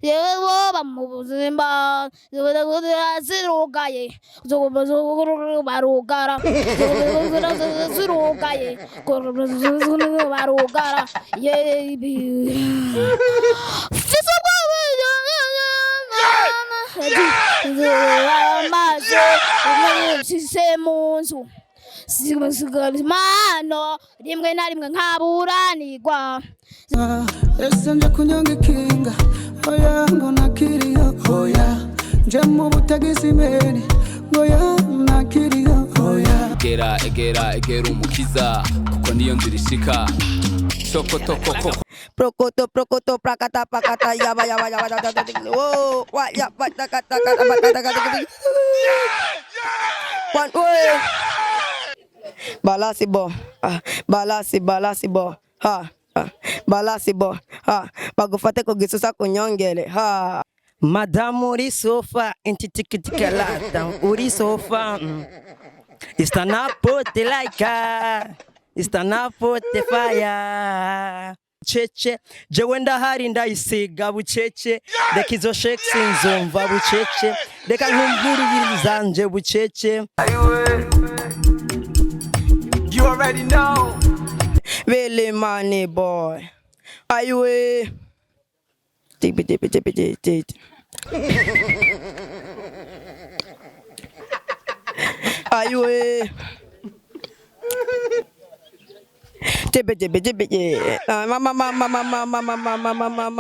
yewe bamubuzimba zirugaye barugara zirugaye barugara amazi sise munzu mano rimwe na rimwe nkaburanirwa ese nje kunyonga ikinga oya ngo nakiriyo oya nje mu butagize imeni oya nakiriyo oya egera umukiza kuko niyo nzira ishika sokotoko prokoto prakata yaba oh wa ya patakata balasibo ha balasibo ha bagufate kugisusa kunyongele ha madamu uri sofa intitikitikala uri sofa istanapote laika istanapote fire bucece jewe ndahari ndayisiga bucece reka izo shekisi nzumva bucece reka nkumbwirire zanje bucece you already know Really money boy aywe tipi aywe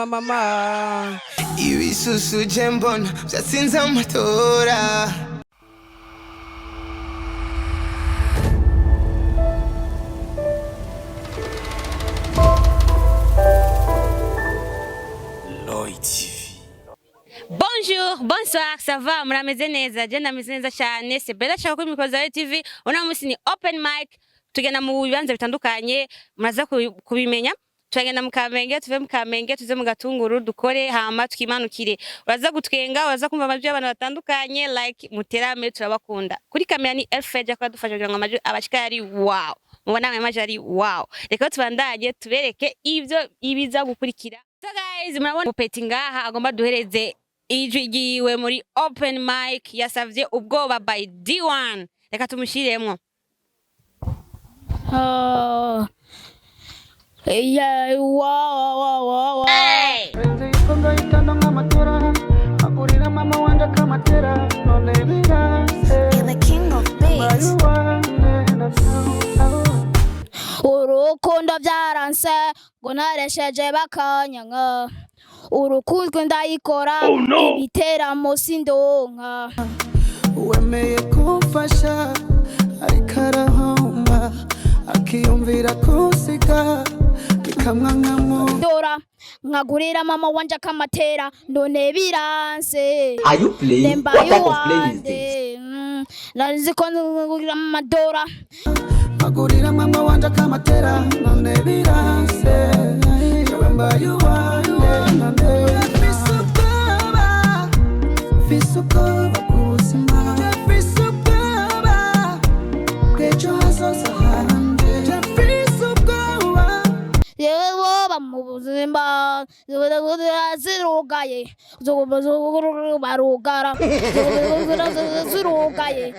mama Ibisusu jembona byasinze amatora Bonjour, bonsoir, ça va? Murameze neza, je nameze neza cyane. C'est bella cyane kuri micro za TV. Ona musi ni open mic. Tugenda mu bibanza bitandukanye, muraza kubimenya. Tugenda mu Kamenge, tuve mu Kamenge, tuze mu Gatunguru, dukore hama twimanukire. Uraza gutwenga, uraza kumva amajwi y'abantu batandukanye like muterame turabakunda. Kuri kamera ni Elfred akora dufasha kugira ngo amajwi abashika yari wow. Mubona amajwi ari wow. Reka tubandanye tubereke ivyo ibiza gukurikira. So guys, murabona upeti ngaha agomba duhereze ijwi giwe muri open mic yasavye ubwoba by D1. Reka tumushiremwo. Yeah, wow. Hey! You're the king of beats. Urukundo byaranse ngo naresheje bakanyanga urukunzwe ndayikora ibiteramo sindonka wemeye kumfasha ariko arahomba akiyumvira kusiga dora nkagurira mama wanje akamatera none biranse Are you playing? What type of play is this? Naziko ngurira mama dora nkagurira mama wanje akamatera none biranse remember you one day fisuko kusima fisuko kecho hasosa yewe bamubuzimba zirugaye barugara zirugaye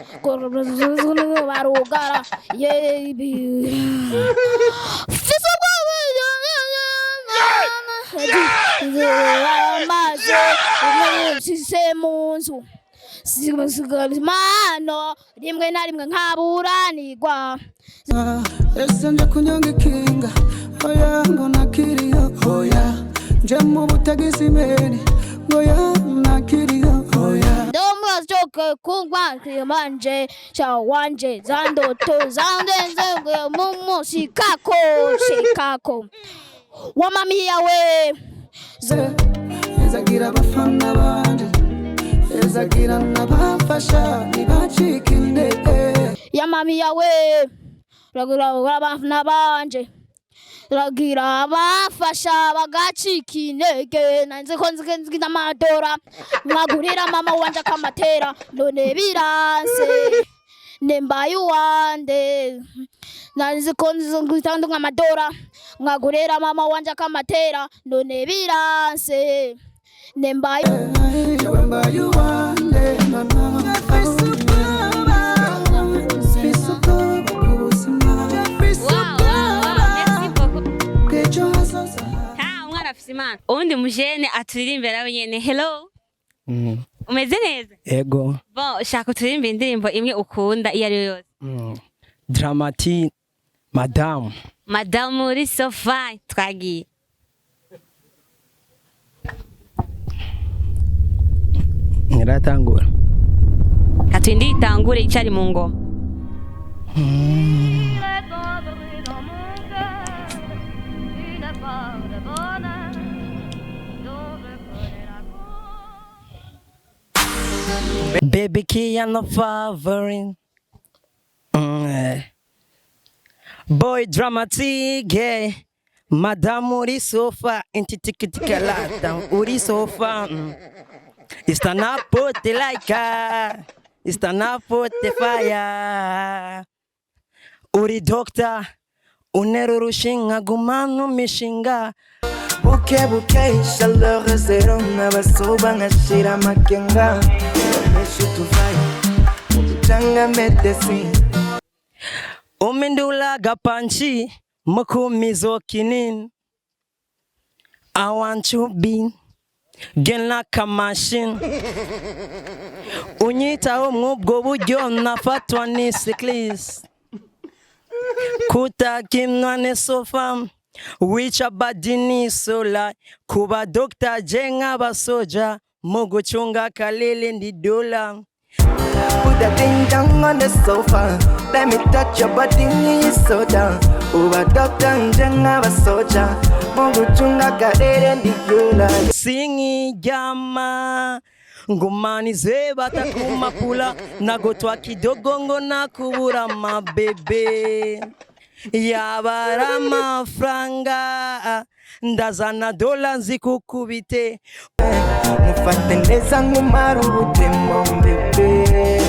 barugara amazi sise munzu mano rimwe na rimwe nkaburanirwa ese nje kunyonga ikinga oya ngo nakiriyo oya nje mu butagize imeni oya nakiriyo oya ndomwazoke kugwa kimanje cha wanje zandoto zandenze mumu shikako wa mami yawe ezagira abafana banje ezagira nabafasha nibacika intege ya mami yawe ragira abafana banje ragira abafasha bagacika intege nanze ko nzigenda amadora mwagurira mama wanje akamatera none biranse nembaye uwande nanze ko nzigenda amadora mwagurira mama wanje akamatera none biranse Nemba you one day, no, no. Simana undi mujene aturirimbe nawe nyene. Hello. Umeze neza? Ego. Bon, shaka turirimbe indirimbo imwe ukunda iyo ari yose. Dramati Madame. Madame muri so fine twagiye. Ngiratangura. Katindi itangure icari mu ngoma. Baby key and no favoring. Boy dramatic, yeah. Madame uri sofa, intitikikalata, uri sofa. Istana pote laika, istana pote fire. Uri doctor, unero rushinga gumanu mishinga. Buke buke chaleur zero nabasoba ngashira makenga meshu tuvai changa medicine Umindula gapanchi mukumizo kinin. I want to be gen like a machine. Unyita umubwo buryo nafatwa ni cyclist. Kuta kimwa ne sofa. Wicha badini sola kuba doctor jenga basoja muguchunga kalele ndi dola. Put that thing down on the sofa. Let me touch your body in your soda. Uba doctor jenga basoja muguchunga kalele ndi dola. Singi jama ngumani zeba takuma pula nagotwa kidogongo na kubura mabebe. Yabara mafranga ndazana dola nzikukubite mufate neza nkumarubute mbebe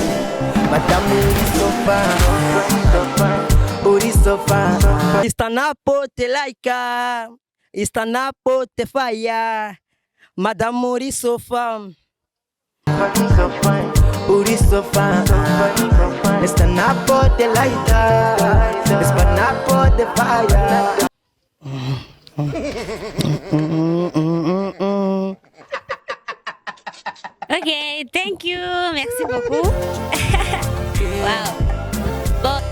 Madame uri sofa istanapo te laika istanapo te fire Madame uri sofa uri sofa istanapo te laika istanapo te fire. Okay, thank you. Merci beaucoup. Wow. But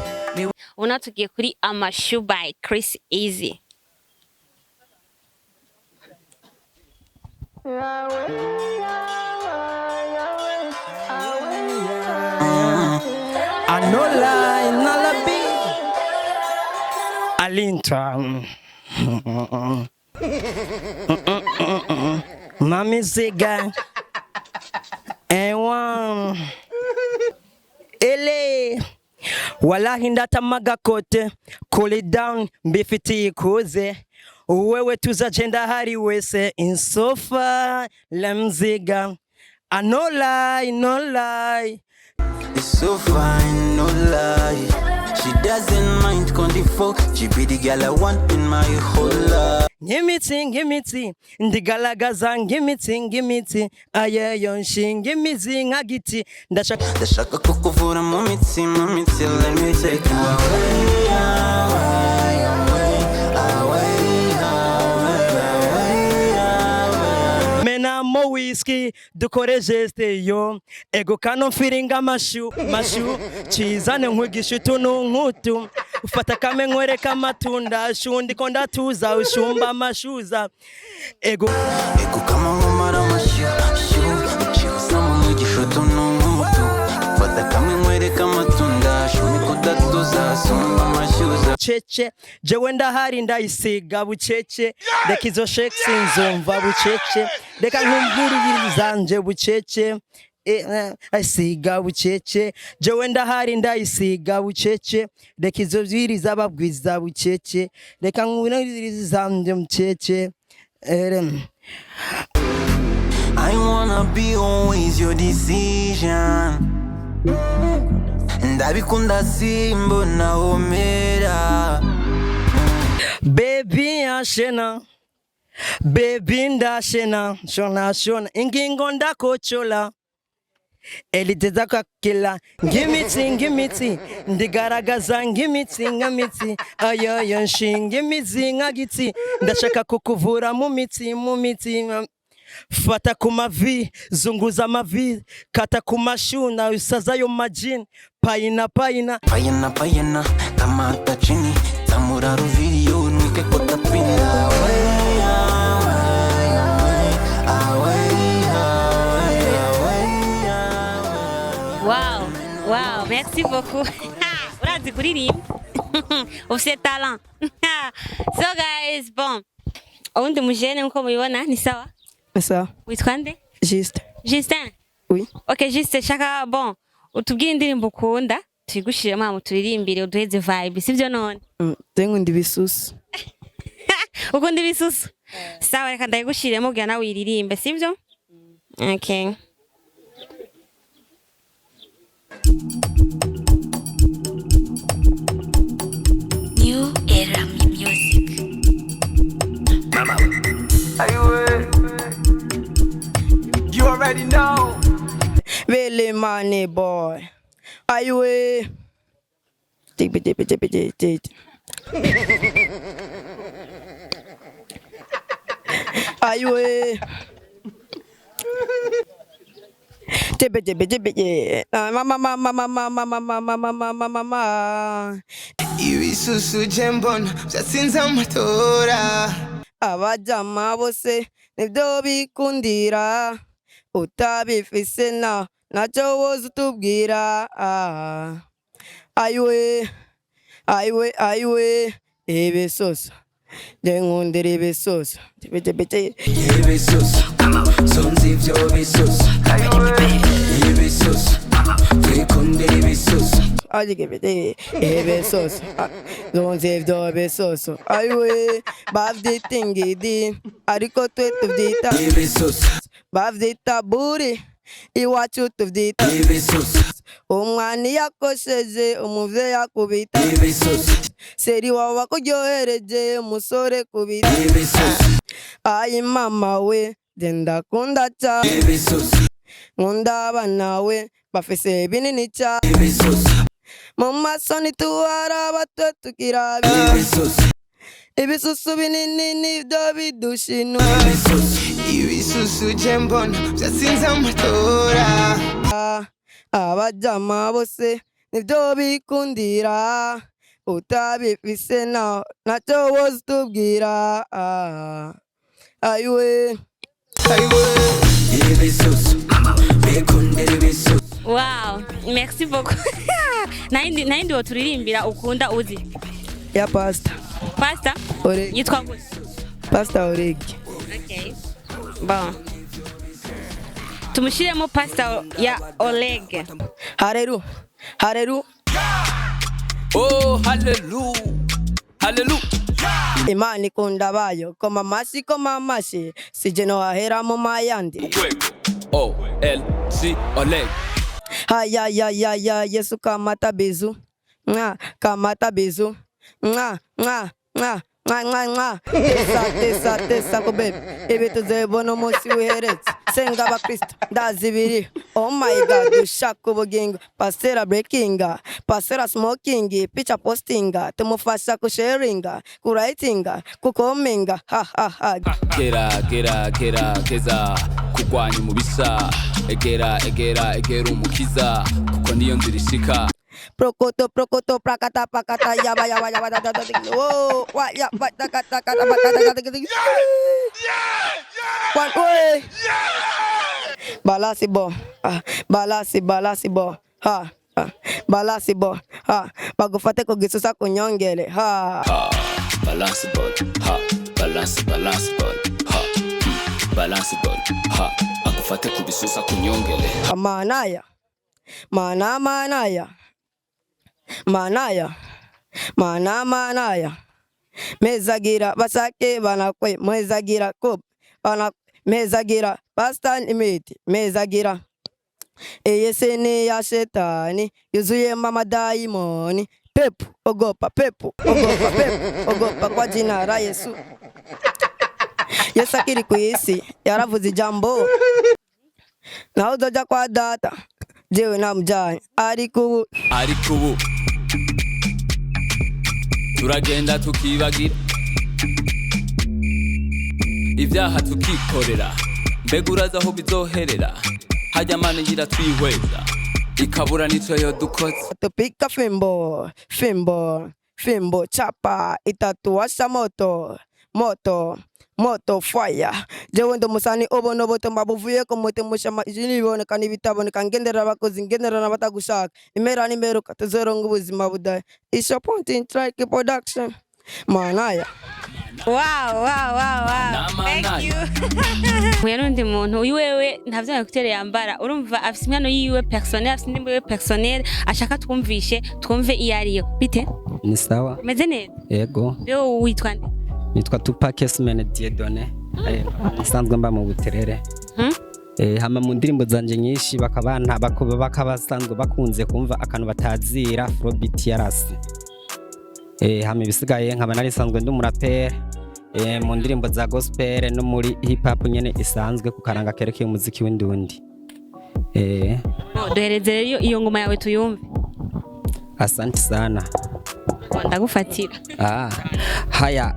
unatugiye kuri Amashu by Chris Easy. Anola inalabi alintra Mami Ziga Ewan Ele Wallahi ndatamaga kote Cool it down mbifiti ikuze Wewe tuzagenda hari wese insofa lemziga No lie, no lie. It's so fine, no lie. She doesn't mind Condifo. She be the girl I want in my whole life. Give me tea, ndigalagaza, give me tea, aye yonshin, give me zing agiti, Ndashaka kukuvura mu mitsi, let me take you away, away, away, away. Mena mo whiskey, dukore geste yo, ego kano firinga mashu, chizane nkwigisha utuntu nk'utu, ufata kame nkwereka amatunda, shundi konda tuza, ushumba amashuza, ego kama nkumara amashu, uchihusa mu mwigisha utuntu nk'utu, ufata kame nkwereka amatunda, shumi kudatuza, asumba amashuza. Bucece jewe ndahari ndayisiga bucece reka izo shekisi nzumva bucece reka nkumviriza bucece ayisiga bucece jewe ndahari ndayisiga bucece reka izo vyiriza babwiza bucece reka nkumviriza bucece I wanna be always your decision. Ndabikunda simbona homera. Baby ashena Baby ndashena shona ingingo ndakochola eliteza kakila ngimitsi ndigaragaza ngimitsi ayoyo nshinga imizi nkagitsi ndashaka kukuvura mu mitsi fata ku mavi zunguza amavi kata ku mashuna usazayo majini paina kamata chini tamura ruvirio nwike kotapinda Wow, merci beaucoup. Urazi kuririmba. Ufite talent. So guys, bon. Undi mujene nko mubibona ni sawa? Sawa. Witwa nde? Justin. Oui. Okay, Justin shaka bon. Utubwire indirimbo ukunda, tuyigushire mama turirimbire uduheze vibe, sivyo none? Tengo Ibisusu. Ukunda Ibisusu? Sawa reka ndayigushiremo bwa nawe iririmbe, sivyo? Okay. New era music. Mama. You already know. Really money boy. Are you a tip. Are you a mama. Ibisusu jembona byasinze amatora. Abajama bose nibyo bikundira utabifise nacyo woza utubwira. Ayiwe Ibisusu nkundira Ibisusu Ibisusu sonzi ivyo bisusu Ibisusu twikundira Ibisusu Ibisusu zonzi ivyo Ibisusu ayiwe bavyita ingidi ariko twe tuvyita Ibisusu bavyita buri iwacu tuvyita Ibisusu umwana yakosheje umuvyeyi akubita Ibisusu seri wawe akuryohereje umusore kubita Ibisusu ayi mama we genda kunda cyane Ibisusu nkunda abana we bafise binini cyane Ibisusu mu maso ntituwara bato tukirabi Ibisusu Ibisusu binini nibyo bidushinu Ibisusu jembona byasinze amatora. abajama bose nibyo bikundira utabifise nacyo woza utubwira. Ayiwe Ibisusu bikundira Ibisusu. Wow, merci beaucoup. Naindi woturirimbira ukunda uzi? ya pasta Oreg. Yitwa gute? Pasta Oreg. Okay. Bon. Tumushiremo pasta ya Oleg. Haleluya. Oh, hallelujah. Imani ikunda bayo koma mashi sije no ahera mu mayandi. O-L-C Oleg. Ya Yesu kamata bizu. Kamata bizu. Tesa ko baby ibitu zebono musi uheretse senga abakristo ndazibiri. Oh my god ushaka ubugingo pasera breakinga pasera smokinga picture postinga tumufasha kusharinga kuraitinga kukomenga Gera kugwanya umubisha egera umukiza kuko niyo nzira ishika. Prokoto prakata yaba oh wa ya kata balasibo balasibo bagufate kugisusa kunyongele Balasibo agufate kubisusa kunyongele manaya mezagira basake banakwe mezagira kop mezagira pasta imiti mezagira eyesene ya shetani yuzuye mama daimoni pepu ogopa kwa jina la Yesu Yesu akiri ku isi yaravuze ijambo naho uzoja kwa data jewe namujanye ariko ubu turagenda tukibagira ibyaha tukikorera mbega uraza aho bizoherera hajya mana ngira twihweza ikabura nico yo dukoze tupika fimbo chapa itatuwasha moto fire jewe ndo musani obono boto mabuvuye ko mote mushama izini biboneka nibitaboneka ngendera abakozi ngendera n'abatagushaka imera nimberuka tuzoronga ubuzima budaye isho point in strike production manaya. Wow. Thank you. Muya nundi muntu uyu wewe ntavyo Ecouteur yambara urumva afise impano yiwe personnel afise indimbo yiwe personnel ashaka twumvishe twumve iyariyo bite ni sawa meze neza yego yo witwa nde nitwa Tupac Simene Diedone asanzwe mba mu Buterere hama mu ndirimbo zanje nyinshi bakabasanzwe bakunze kumva akantu batazira Afrobeat yarasi hama ibisigaye nkaba nari sanzwe ndi umuraperi mu ndirimbo za gospel no muri hip hop nyene isanzwe ku karanga kerekeye umuziki w'indundi duhereze iyo ngoma yawe tuyumve. Asante sana ndagufatira haya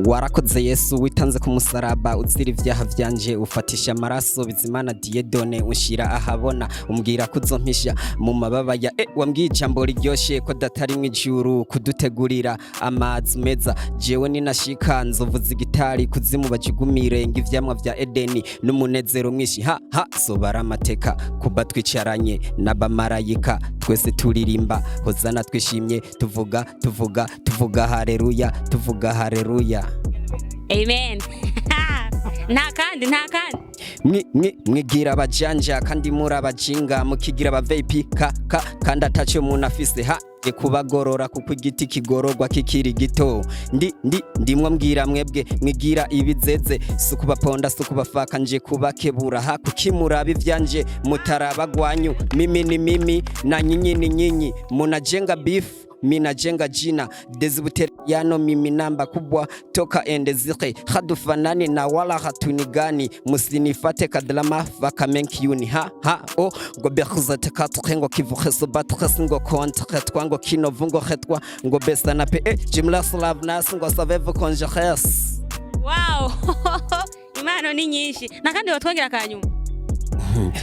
warakoze Yesu witanze ku musaraba uzira ivyaha vyanje ufatisha amaraso bizimana Diedone unshira ahabona umbwira kuzompisha mu mababa ya wambwiye ijambo riryoshe ko datari mu ijuru kudutegurira amazi meza jewe ninashika nzovuza igitari kuzimu bajigumire ngivyamwa vya Edeni n'umunezero mwishi sobara amateka kuba twicaranye n'abamarayika twese turirimba hozana twishimye tuvuga haleluya amen. nta kandi mwigira abajanja kandi muri abajinga mukigira aba VIP kandi atace umuntu afise kubagorora kuko igiti kigororwa kikiri gito ndimwe mbwira mwebwe mwigira ibizeze sukubaponda sukubafaka nje kubakebura kukimura bivyanje mutarabagwanyu mimi ni mimi na nyinyi ni nyinyi munajenga beef mina jenga jina dezibuteriano mimi namba kubwa toka endezike hadufanani na wala hatunigani musinifate kadlama vakamenkiyuni ngo bekhuza tekatukengo kivuheso batukesingo kontre twango kinovungo hetwa ngo besana pe jimla slav nas ngo saveve konjehes. Wow. Imano ni nyinshi nakandi watwongera kanyuma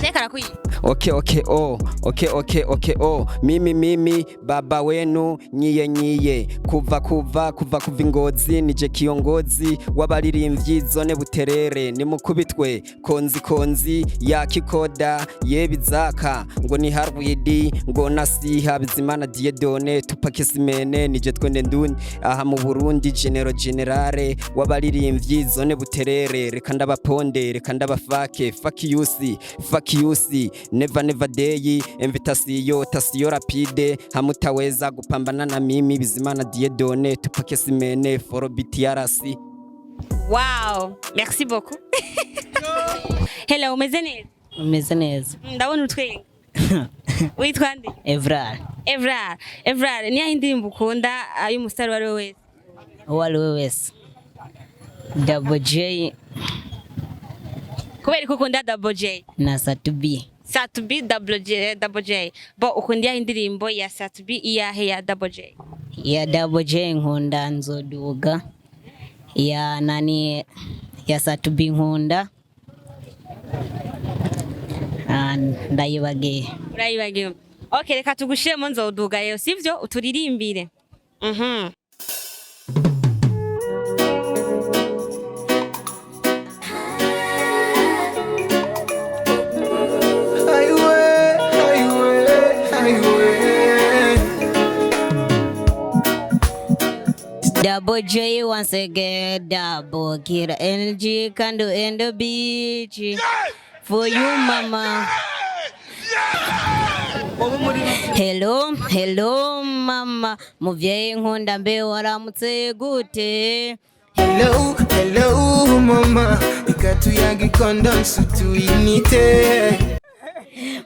Tekara kuyi. Okay. Mimi baba wenu nyiye kuva Ingozi nije kiongozi w'abaririmbyi zone Buterere ni mukubitwe konzi ya kikoda yebizaka ngo ni Harwidi ngo nasiha bizimana Diedone Tupac Simene nije twende ndundi aha mu Burundi generale w'abaririmbyi zone Buterere reka ndabaponde reka ndabafake fuck you never day invitation tasiyo rapide hamutaweza gupambana na mimi bizimana Diedone Tupac Simene Afrobeat yarasi. Wow, merci beaucoup. Hello, umeze neza ndabona utwenga witwa nde? Evrar ni indirimbo ukunda ay'umustar wari wese Double J kubera ko ukunda Double J na Satubi Double J bo ukunda indirimbo ya Satubi iyahe ya Double J? Ya Double J nkunda nzoduga ya nani ya Satubi nkunda ndayibagiye. Okay, reka tugushiremo nzoduga yo sivyo uturirimbire. Double J once again, double get energy, can do in the beach. For you, mama. Hello, mama. Muvye nkunda mbe waramutse gute. Hello, mama. Ikatu yangi kondonsu tuinite.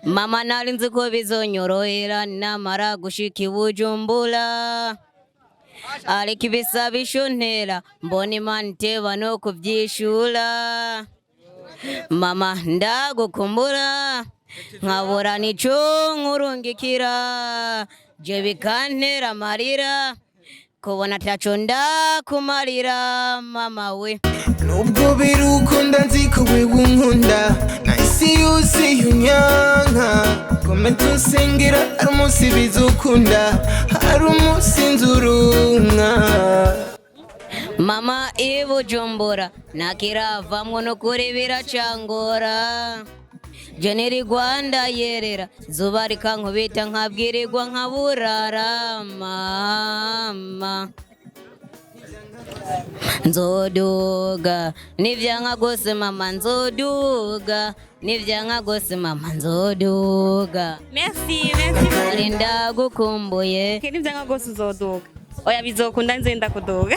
Mama narinzi ko bizonyorohera namara gushika i Bujumbura. ariko ibisabisho ntera mbona Imana iteba no kubyishura mama ndagukumbura nkabura nico nkurungikira je bikantera amarira kubona taco ndakumarira mama we nubwo birukunda nziko wewe unkunda nahisi yose yunyanka komenta unsengera hari umunsi bizukunda hari umunsi nzurunka mama ibujumbura nakiravamwo no kuri biracangora Jeneri Rwanda yerera zuba rikankubita nkabwirirwa nkaburara mama nzoduga nivyanka gose mama nzoduga nivyanka gose mama nzoduga Merci ndagukumbuye nivyanka gose uzoduga oya bizokunda nzenda kuduga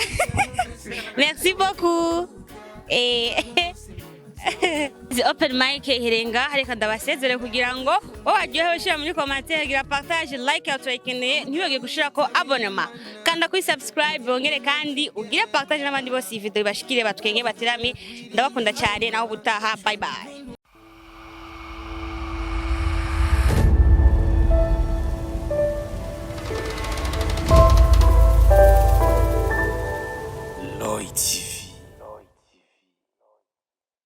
Merci beaucoup Open mic hirenga hareka ndabasezere kugira ngo waryohewe shira muri commentaire gira partage like outwekeneye ntiyoge gushira ko abonnement kanda kuri subscribe bongere kandi ugire partage n'abandi bose iyi video bashikire batwenge batirami ndabakunda cyane naho butaha bye bye